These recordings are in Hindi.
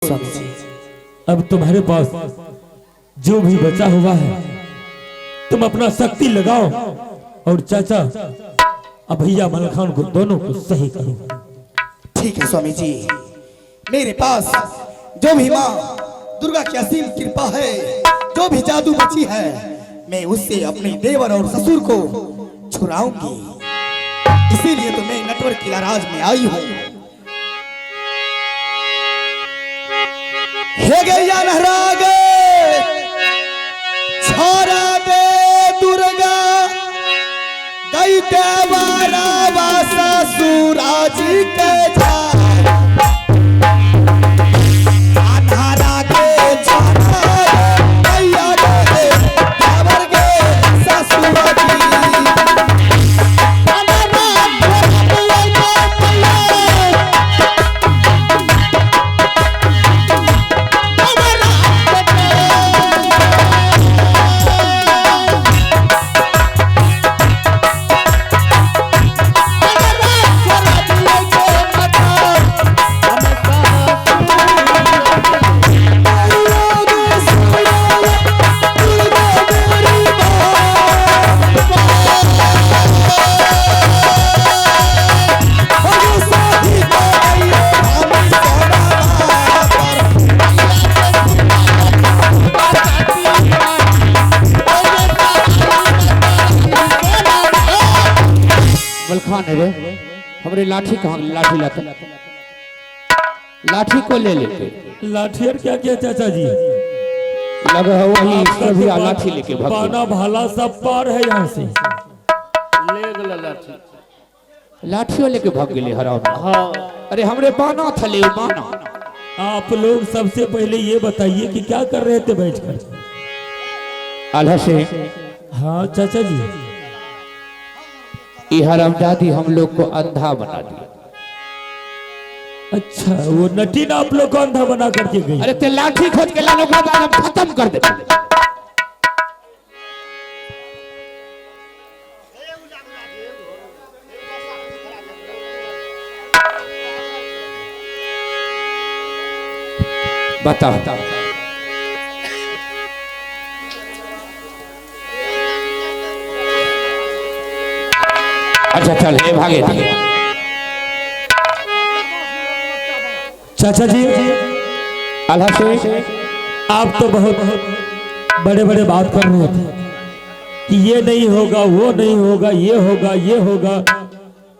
स्वामी जी, अब तुम्हारे पास जो भी बचा हुआ है तुम अपना शक्ति लगाओ और चाचा अब भैया मलखान को दोनों को सही करो। ठीक है स्वामी जी। मेरे पास जो भी माँ दुर्गा की असीम कृपा है, जो भी जादू बची है, मैं उससे अपने देवर और ससुर को छुड़ाऊंगी। इसीलिए तो मैं नटवर किला राज में आई हूँ। हे गैया नहरा गे, छोरा दे दुर्गा गई देवारा वासा सूराजी के जा रे हमरे लाठी कहाँ? लाठी लाते लाठी को ले लेते। लाठी और क्या किया चाचा जी? लगा है वही सभी लाठी लेके भाग बाना भाला सब पार है यहाँ से। ले गला लाठी लाठियों लेके भाग गए हराम। हाँ अरे हमरे बाना था ले बाना। आप लोग सबसे पहले ये बताइए कि क्या कर रहे थे बैठकर? आल्हा से हाँ चाचा जी, ये हरामजादी हम लोग को अंधा बना दिया। अच्छा वो नटी ना आप लोग को अंधा बना करके गई। अरे ते लाठी खोज के लाने को हम खत्म कर दे। बता अच्छा चल ये भागे थे। चाचा जी आल्हा से आप तो बहुत बड़े बड़े बात कर रहे थे कि ये नहीं होगा, वो नहीं होगा, ये होगा, ये होगा,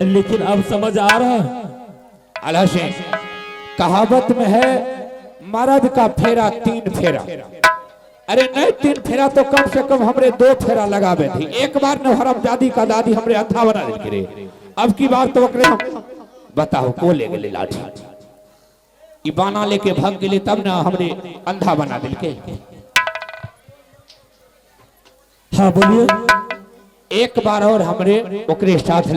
लेकिन अब समझ आ रहा है। आल्हा से कहावत में है मर्द का फेरा तीन फेरा। अरे नहीं तीन फेरा तो कम से कम हमरे दो फेरा लगावे थी। एक बार न हरामजादी का दादी हमरे अंधा बना दे रे। अब की बार तो हम बताओ को ले गए लाठी ई बाना लेके भाग गए तब ना हमरे अंधा बना दिल के। हाँ बोलिए। एक बार और हमरे ओकरे साथ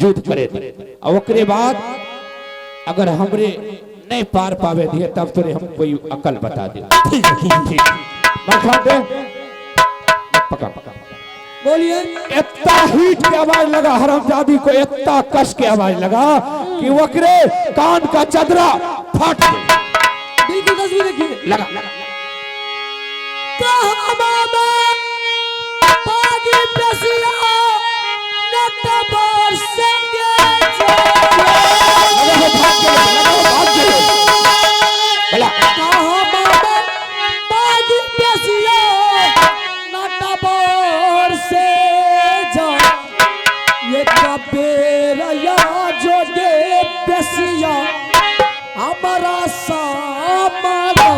युद्ध करे थे और ओकरे बाद अगर हमरे नहीं पार पावे दिए तब तो हम कोई अकल बता दे। ठीक है ठीक है। पका बोलिए। इतना हीट के आवाज लगा हरामजादी को, इतना कस के आवाज लगा कि वकरे कान का चदरा फट गया। बिल्कुल तस्वीर देखिए। लगा हमारा सामाना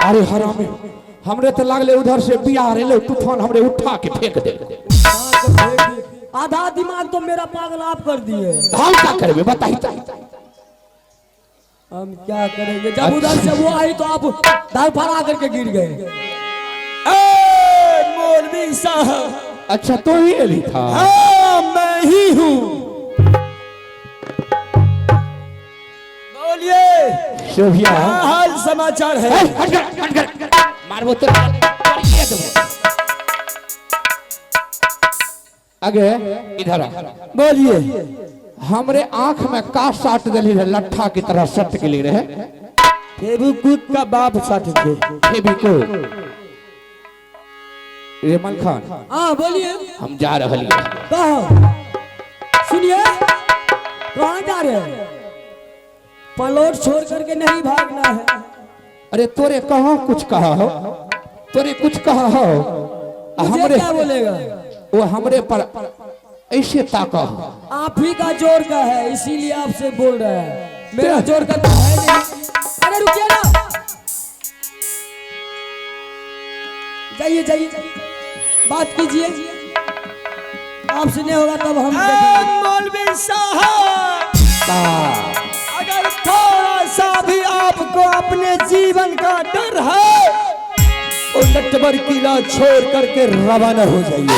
अरे हरामी हमरे तो लागले उधर से बिहार ले तूफान हमरे उठा के फेंक दे। आधा दिमाग तो मेरा पागल आप कर दिए। हम क्या करबे बताई। हम क्या करेंगे जब उधर से वो आई तो आप धर फरा करके गिर गए। साहब। अच्छा तो ही एली था। हाँ मैं ही हूँ। बोलिए शोभिया क्या हाल समाचार है? मारबो तो मारिए दो। आगे इधर आ। बोलिए हमरे आंख में का साट दिली रहे, लट्ठा की तरह सट के लिए रहे। फेविक्विक का बाप साथ थे। फेविक्विक। रेमल खान हाँ बोलिए। हम जा रहे हैं। कहाँ? सुनिए, कहाँ जा रहे हैं? पलोट छोड़ करके नहीं भागना है। अरे तोरे कहाँ कुछ कहा हो, तोरे कुछ कहा हो। मुझे हमरे क्या बोलेगा? वो हमरे पर ऐसे ताका हो। आप ही का जोर का है, इसीलिए आपसे बोल रहा है। मेरा जोर का तो है नहीं। अरे रुकिए ना, जाइए जाइए, बात कीजिए। आपसे नहीं होगा तब हम देखेंगे। मौलवी साहब हाँ। अगर थोड़ा सा भी आपको अपने जीवन का डर है तो नटवर किला छोड़ करके रवाना हो जाइए।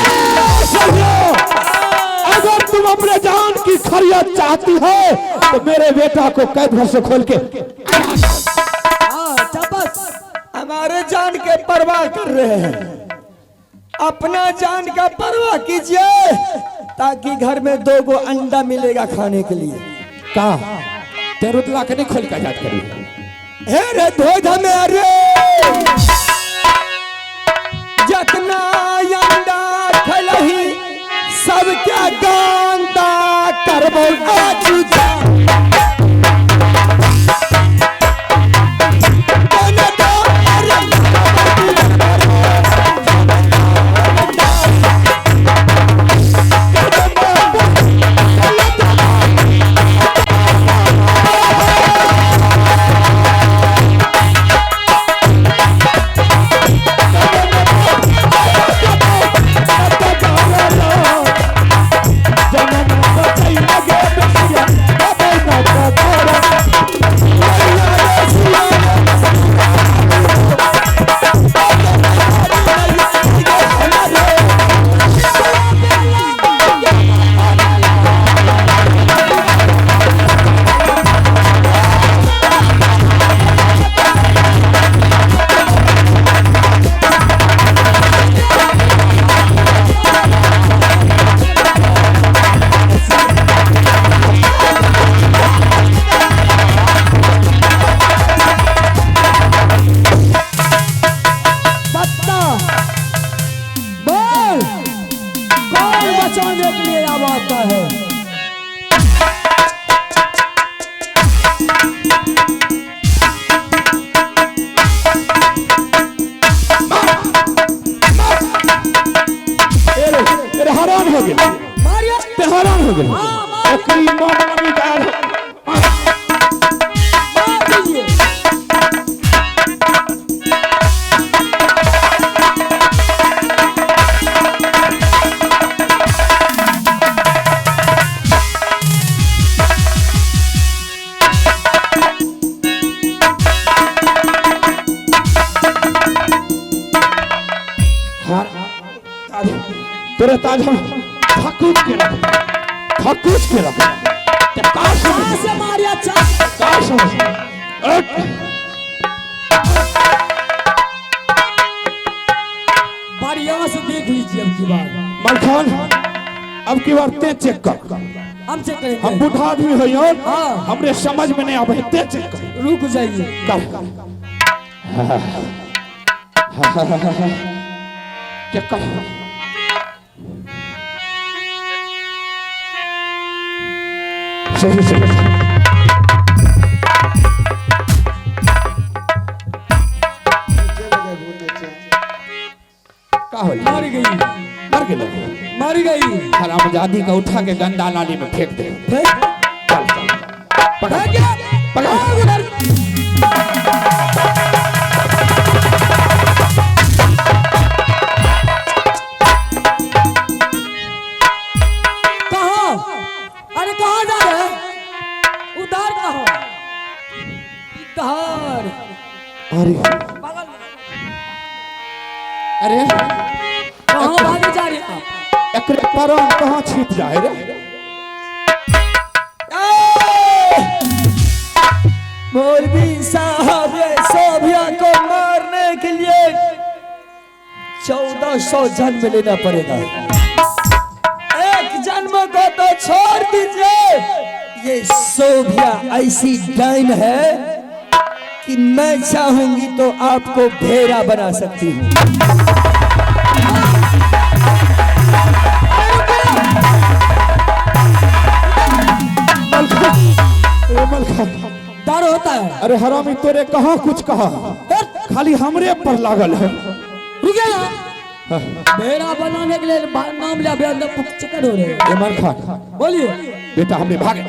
अगर तुम अपने जान की खैरियत चाहती हो तो मेरे बेटा को कैद घर से खोल के। हाँ चपस, हमारे जान के परवाह कर रहे हैं, अपना जान का परवाह कीजिए ताकि घर में 2 गो अंडा मिलेगा खाने के लिए। का तेरुतला के नहीं खोल के आजाद करी। हे रे धोध में अरे जतना अंडा खलही सब क्या गांदा करबो आजू जा। बचाने के लिए अब आता है। हैरान हो गया, मारिया हैरान हो गया। हाँ, मार। ओकरी मन में गाल। मार दीजिए। तेरे ताज हम थकूच के रख, थकूच के रख। कहाँ से मारिया बारी यहाँ से देख लीजिए अब की बार। मलखान अब की बार ते चेक कर। हम चेक हम करेंगे। बूढ़ा आदमी हो यार, हाँ। हमरे समझ में नहीं आवे, ते चेक कर। रुक जाइए। कर चेक कर। सही सही का होली? मार गई, मर गेलो। मार गई। हरामजादी का उठा के गंदा नाली में फेंक दे। चल चल पकड़ पकड़ उधर। कहाँ? अरे कहाँ जा रहे हैं? उधर कहाँ? इधर। अरे बगल में। अरे कहाँ भाग एकरे प्राण कहाँ छिप जाए रे? मौलवी साहब ये सोभिया को मारने के लिए 1400 जन्म लेना पड़ेगा। एक जन्म को तो छोड़ दीजिए। ये सोभिया ऐसी डाइन है कि मैं चाहूंगी तो आपको भेड़ा बना सकती हूँ। डर होता है। अरे हरामी तोरे कहाँ कुछ कहा, खाली हमरे पर लागल है। रुके ना, भेड़ा बनाने के लिए नाम लिया अंदर चक्कर हो रहे हैं। इमरान खान बोलिए बेटा, हमने भागे।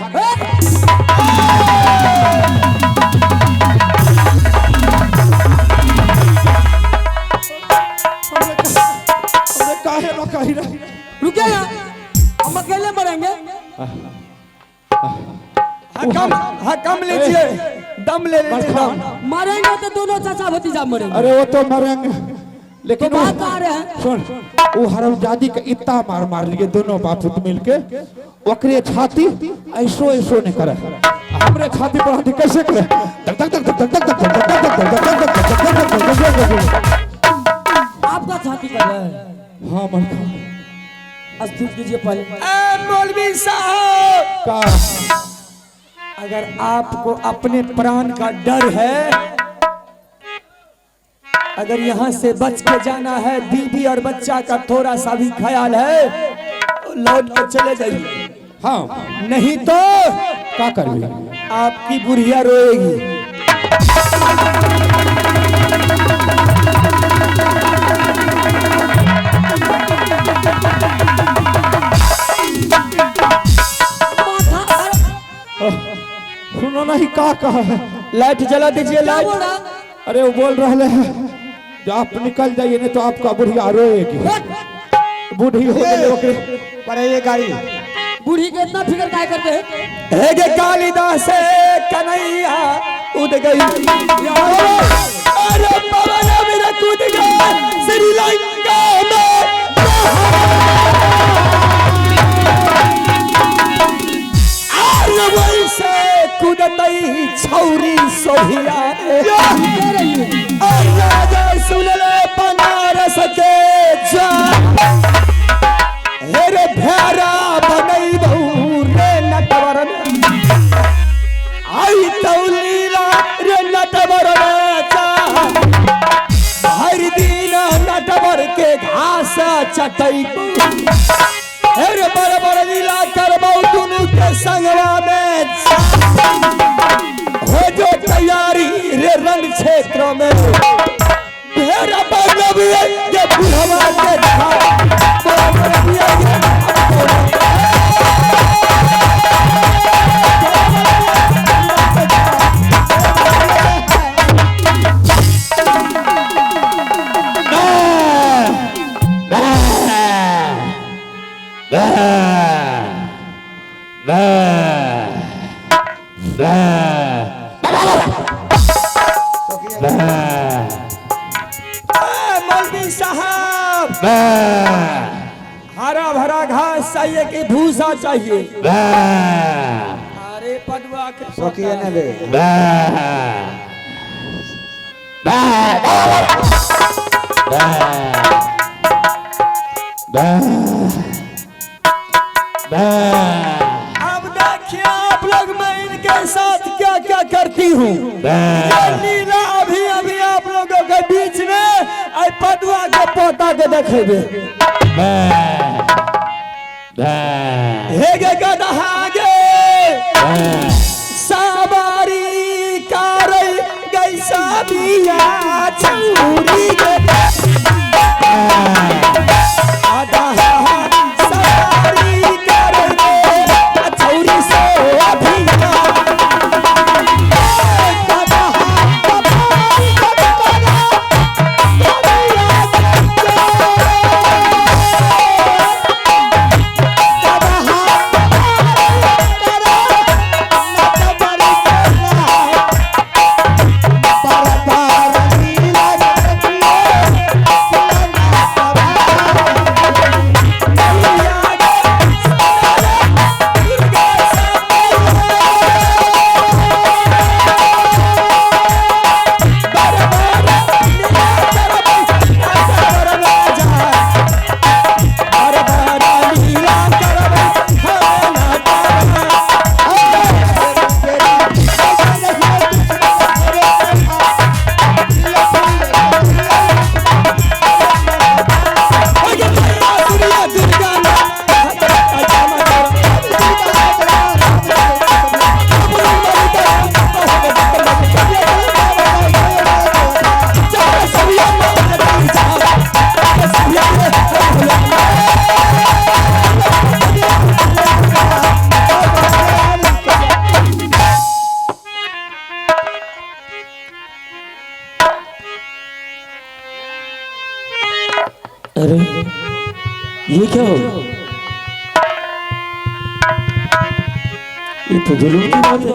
काहे ना कही रही। रुके ना, हम अकेले मरेंगे। कम लीजिए, दम ले लीजिए। मरेंगे तो दोनों चाचा भतीजा मरेंगे। अरे वो तो मरेंगे, लेकिन तो बात आ रहे हैं। सुन, वो हरामजादी का इतना मार मार लिए दोनों बापूत मिलके, ओकरे छाती ऐसो ऐसो ने करे, हमरे छाती पर हाथी कैसे करे? धक धक धक धक धक धक धक धक धक धक। आपका छाती कर रहा है। हाँ मलका, अस्थिर कीजिए पहले। मौलवी साहब का अगर आपको अपने प्राण का डर है, अगर यहाँ से बच के जाना है, बीवी और बच्चा का थोड़ा सा भी ख्याल है, तो लौट के चले जाइए। हाँ, नहीं तो क्या करबी? आपकी बुढ़िया रोएगी। सुनो नहीं का कहा है? लाइट जला दीजिए। लाइट। अरे वो बोल रहे हैं जो आप निकल जाइए नहीं तो आपका बुढ़िया रोएगी। बूढ़ी हो गई ओके पर ये गाड़ी बूढ़ी के इतना फिक्र काय करते हैं? है के कालिदास कन्हैया कूद गई, अरे पवन मेरा कूद गया श्रीलंका में। वैसे कूदतई छौरी सोभिया राजा सुन ले बनारस के जा, हेरे भेरा बनई बहू रे नटवर आई तौलीला रे नटवर हर दिन नटवर के घास चटई, अरे बड़ बड़ लीला करबौ दुनू के संगवा में हो जो तैयारी रे रण क्षेत्र में। मेरा मतलब ये बुढ़वा के मौलवी साहब हरा भरा घास चाहिए कि भूसा चाहिए? अरे पटवा के सोकिए ने ले अब देखिए आप लोग, मैं इनके साथ क्या क्या करती हूँ। नीला अभी अभी आप लोगों के बीच में आई पदुआ के पोता के देखेबे। हेगे गदहागे सवारी कारई गई साबिया छौरी के अरे ये क्या हो, ये तो जुलूम की बात है।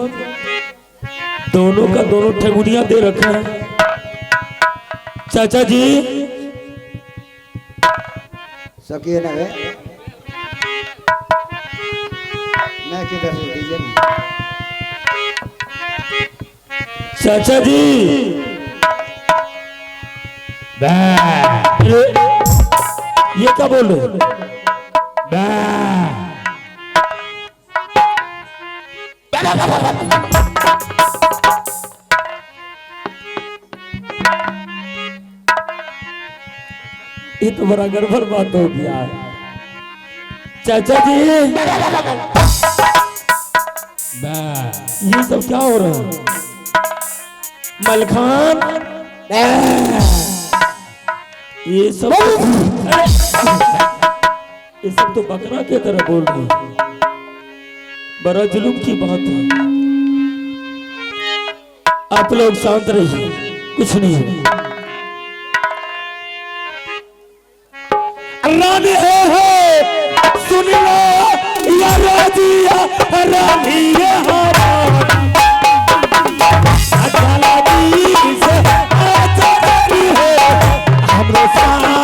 दोनों का दोनों ठगुनिया दे रखा है। चाचा जी सकिए ना वे मैं किधर से दीजिए ना। चाचा जी अरे ये क्या बोल रहे हो? ये तो बड़ा गड़बड़ बात हो गया है। चाचा जी ये सब क्या हो रहा है? मलखान ये सब तो बकरा के तरह बोल रहे हैं। बड़ा जुल्म की बात है। आप लोग शांत रहिए, कुछ नहीं है। रानी है सुन लो या राजिया रानी है हमरो सामने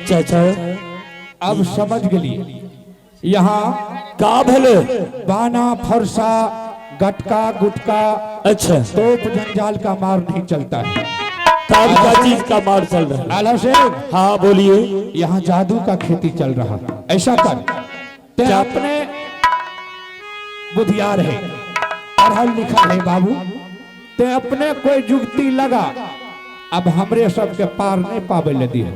चाचा अब समझ गली यहाँ का भले बाना फरसा गटका गुटका अच्छा तोप जंजाल का मार नहीं चलता है। तब क्या चीज का मार चल रहा है? आला से हाँ बोलिए। यहाँ जादू का खेती चल रहा है। ऐसा कर ते अपने बुधियार है, पढ़ल लिखा है बाबू, ते अपने कोई जुगती लगा। अब हमरे सबके पार नहीं पावे लदी है।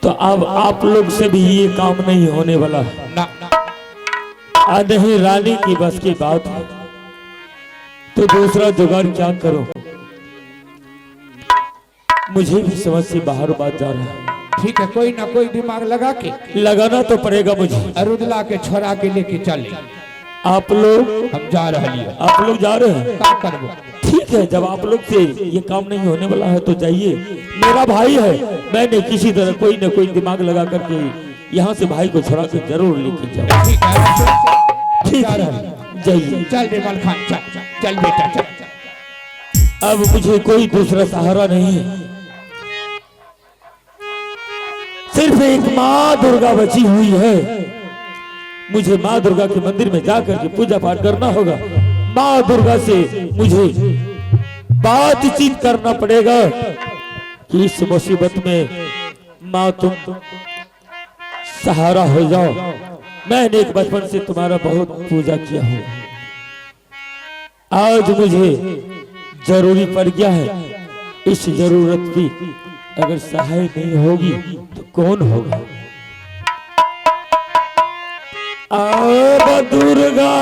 तो अब आप लोग से भी ये काम नहीं होने वाला है ना नहीं, रानी की बस की बात है तो दूसरा जुगाड़ क्या करो? मुझे भी समझ से बाहर बात जा रहा है। ठीक है, कोई ना कोई दिमाग लगा के लगाना तो पड़ेगा मुझे। अरुदला के छोरा के लेके चले। आप लोग हम जा रहे हैं। आप लोग जा रहे हैं? क्या करबो? ठीक है, जब आप लोग से ये काम नहीं होने वाला है तो जाइए। मेरा भाई है, मैंने किसी तरह कोई न कोई दिमाग लगा करके यहाँ से भाई को छुड़ा के जरूर लेके जाओ। ठीक है, ठीक जा है, रहे हैं। जाइए। चल बेमल खान चल चल बेटा चल। अब मुझे कोई दूसरा सहारा नहीं है, सिर्फ एक माँ दुर्गा बची हुई है। मुझे माँ दुर्गा के मंदिर में जाकर के पूजा पाठ करना होगा। माँ दुर्गा से मुझे बातचीत करना पड़ेगा कि इस मुसीबत में माँ तुम सहारा हो जाओ। मैंने एक बचपन से तुम्हारा बहुत पूजा किया हो, आज मुझे जरूरी पड़ गया है। इस जरूरत की अगर सहाय नहीं होगी तो कौन होगा? अब दुर्गा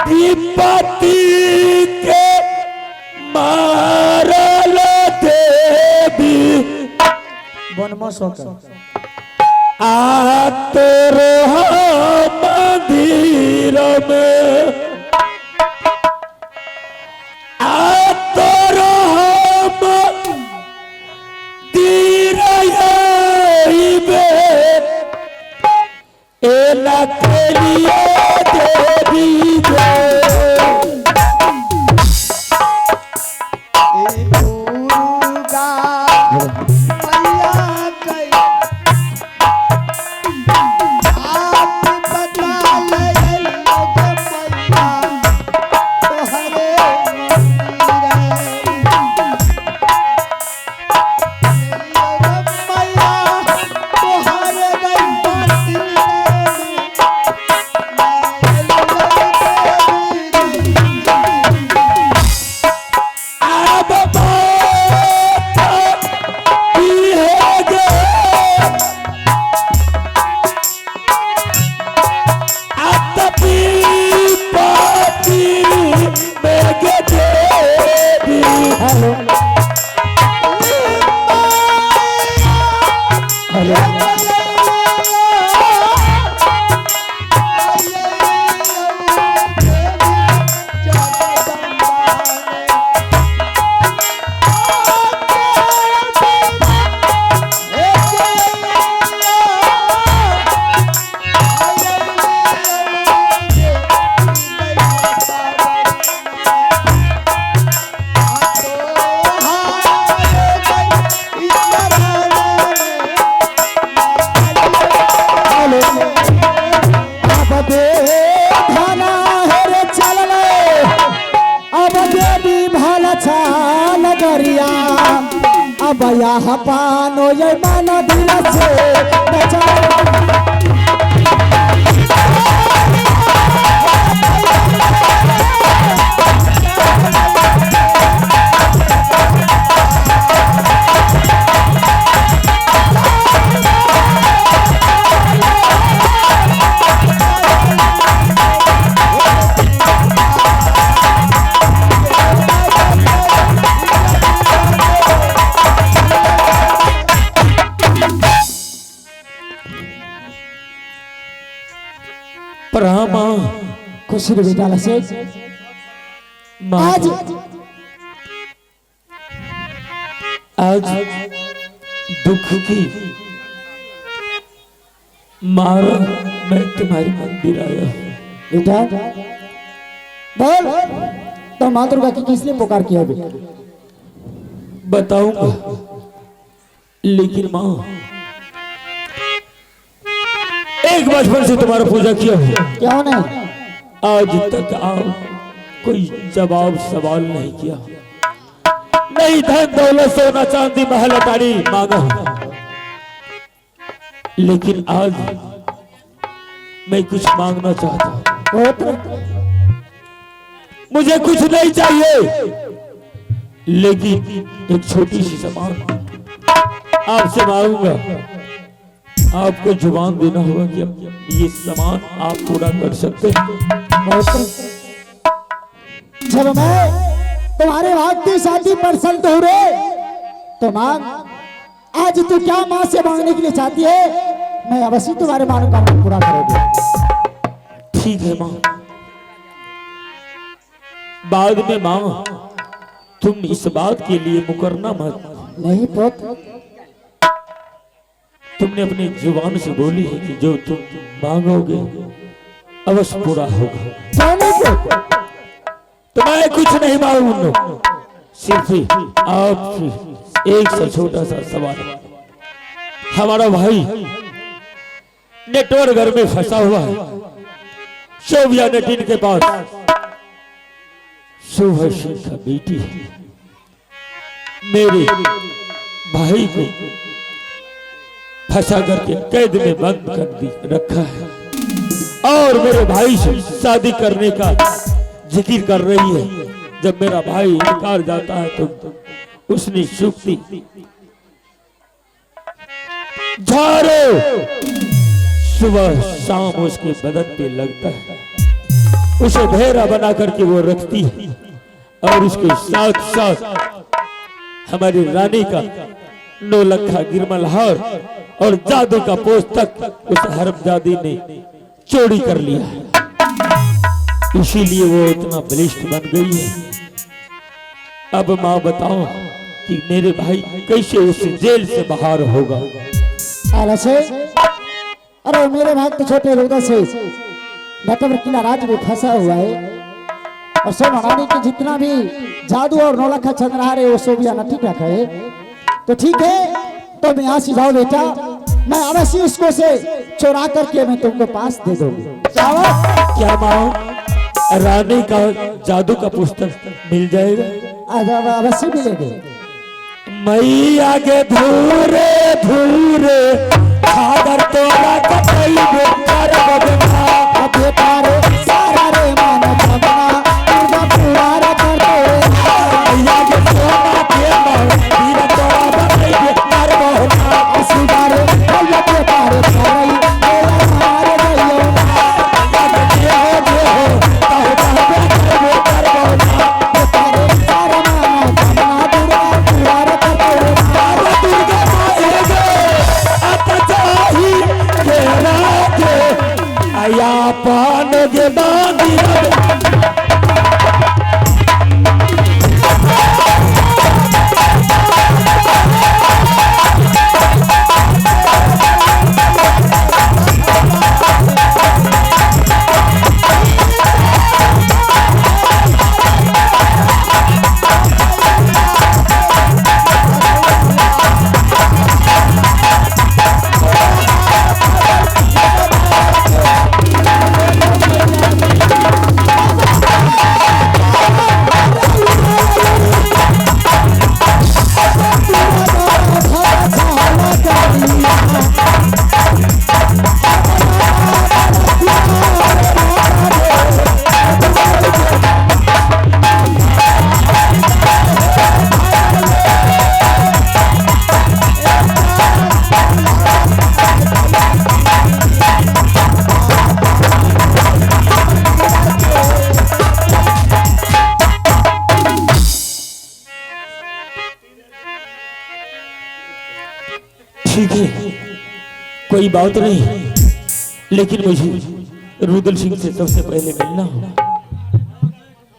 विपत्ति के मारल देवी आतर मंदिर में आतर मंदिर एला के लिए देवी अब यहाँ पानो ये माना दिल से खुशी के बेटा से आज दुख की मारा मैं तुम्हारी मंदिर आया बेटा। बोल तो माँ दुर्गा की किसने पुकार किया बेटा? बताऊंगा, लेकिन माँ एक बचपन से तुम्हारा पूजा किया हूँ, क्या नहीं आज तक आप कोई जवाब सवाल नहीं किया, नहीं धन दौलत सोना चांदी महल अटारी मांगा, लेकिन आज मैं कुछ मांगना चाहता हूँ। मुझे कुछ नहीं चाहिए, लेकिन एक छोटी सी सामान आपसे मांगूंगा। आपको जुबान देना होगा कि ये सामान आप पूरा कर सकते हैं। जब मैं तुम्हारे भाग्य शादी प्रसन्न हो रहे तो मांग, आज तू क्या माँ से मांगने के लिए चाहती है, मैं अवश्य तुम्हारे मनोकामना पूरा करूंगी। ठीक है माँ, बाद में माँ तुम इस बात के लिए मुकरना मत। नहीं पुत्र, तुमने अपनी जुबान से बोली है कि जो तुम मांगोगे अवश्य पूरा होगा। तो मैं कुछ नहीं मांगूंगा, सिर्फ आप एक सा छोटा सा सवाल। हमारा भाई नेटवर्क घर में फंसा हुआ है, शोभिया नटीन के पास सुबह सिंह का बेटी है। मेरे भाई को फंसा करके कैद में बंद कर दी रखा है, और मेरे भाई से शादी करने का जिक्र कर रही है। जब मेरा भाई इनकार जाता है तो उसने शुक्ति झाड़ो सुबह शाम उसके बदन पे लगता है, उसे भेड़ा बना करके वो रखती है, और उसके साथ साथ हमारी रानी का 9 लखा गिरमल हार और जादू का पुस्तक उस हरमजादी ने चोरी कर लिया है, इसीलिए वो इतना बलिष्ठ बन गई है। अब माँ बताओ कि मेरे भाई कैसे उस जेल से बाहर होगा। अरे मेरे भाई तो छोटे रोदा से नटवर किला राज्य में फंसा हुआ है, और सोना रानी की जितना भी जादू और 9 लखा चंद्रहार है वो सोबिया नटी रखा है। तो ठीक है, तो मैं यहाँ से जाओ बेटा, मैं अवश्य उसको से चुरा करके मैं तुमको पास दे दूंगी। जाओ। क्या माँ रानी का जादू का पुस्तक मिल जाएगा? अवश्य मिलेंगे। मैया के धूरे धूरे खादर तोरा कतई बेकार बदना बेटा रे सारा रे मानो जमना दुर्गा पूरा रे कर दे। मैया के सोना के मार वीर तोरा कतई बेकार बदना सुधारे भैया के पारे करई मेरा मारे गयो बेटा रे सारा मानो जमना दुर्गा पूरा रे कर दे। आया पान के बांधी ठीक है, कोई बात नहीं, लेकिन मुझे रुदल सिंह से सबसे पहले मिलना होगा।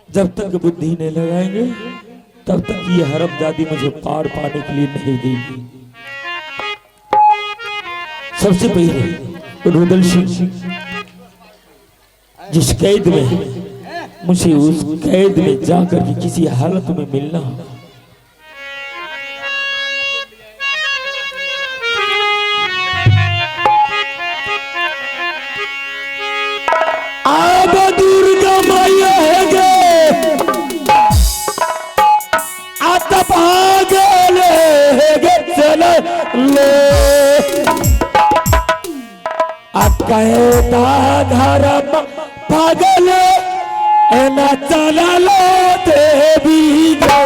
जब तक बुद्धि नहीं लगाएंगे तब तक ये हरमजादी मुझे पार पाने के लिए नहीं देगी। सबसे पहले रुदल सिंह जिस कैद में, मुझे उस कैद में जाकर के किसी हालत में मिलना होगा। दुर्गा मैया है गे आता भागले है गे चले ले कहता धर्म भागले एना चला लो देवी गे।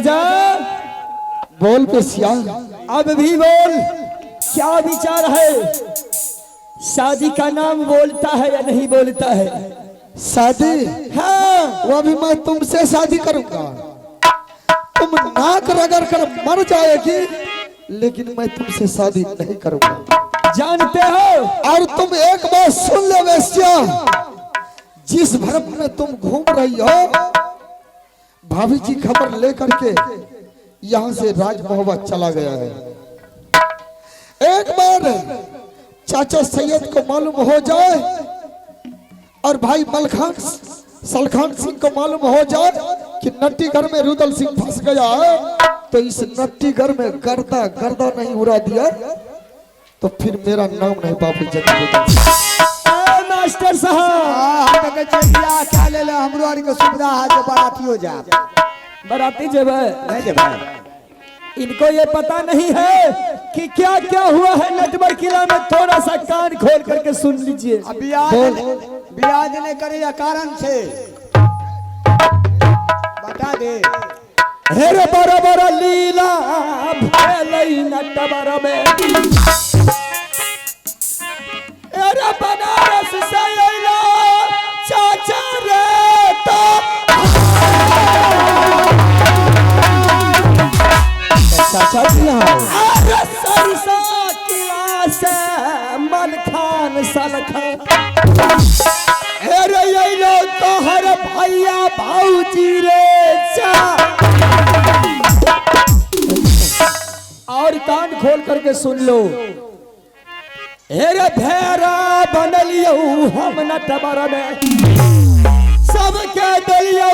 राजा बोल पेशिया। अब भी बोल, क्या विचार है? शादी का नाम बोलता है या नहीं बोलता है? शादी? हाँ, वो भी मैं तुमसे शादी करूंगा। तुम नाक रगड़ कर मर जाएगी, लेकिन मैं तुमसे शादी नहीं करूंगा। जानते हो? और तुम एक बात सुन ले वेश्या, जिस भरम में तुम घूम रही हो, भाभी जी खबर लेकर के यहाँ से राज मोहब्बत चला गया है। एक बार चाचा सैयद को मालूम हो जाए और भाई मलखान सलखान सिंह को मालूम हो जाए कि नट्टी घर में रुदल सिंह फंस गया है, तो इस नट्टी घर में गर्दा गर्दा नहीं उड़ा दिया तो फिर मेरा नाम नहीं बाबू जगह। मास्टर साहब क्या ले लो, हमरो आर के सुविधा है जो बाराती हो जा। बराती जब नहीं जब इनको ये पता नहीं है कि क्या क्या हुआ है नटवर किला में। थोड़ा सा कान खोल करके सुन लीजिए। ब्याज नहीं करे या कारण से बता दे। हेरे बड़ा बड़ा लीला भैलई नटवर में, अरे बनारस से अइला चाचा रे तो चाचा जी अरे सरसा किला से मलखान सलखान, अरे अइलो तोहर भैया भाऊजी रे चा। और कान खोल करके सुन लो। हेरे भेरा बनलियो हम नटवर में, सबके दलिया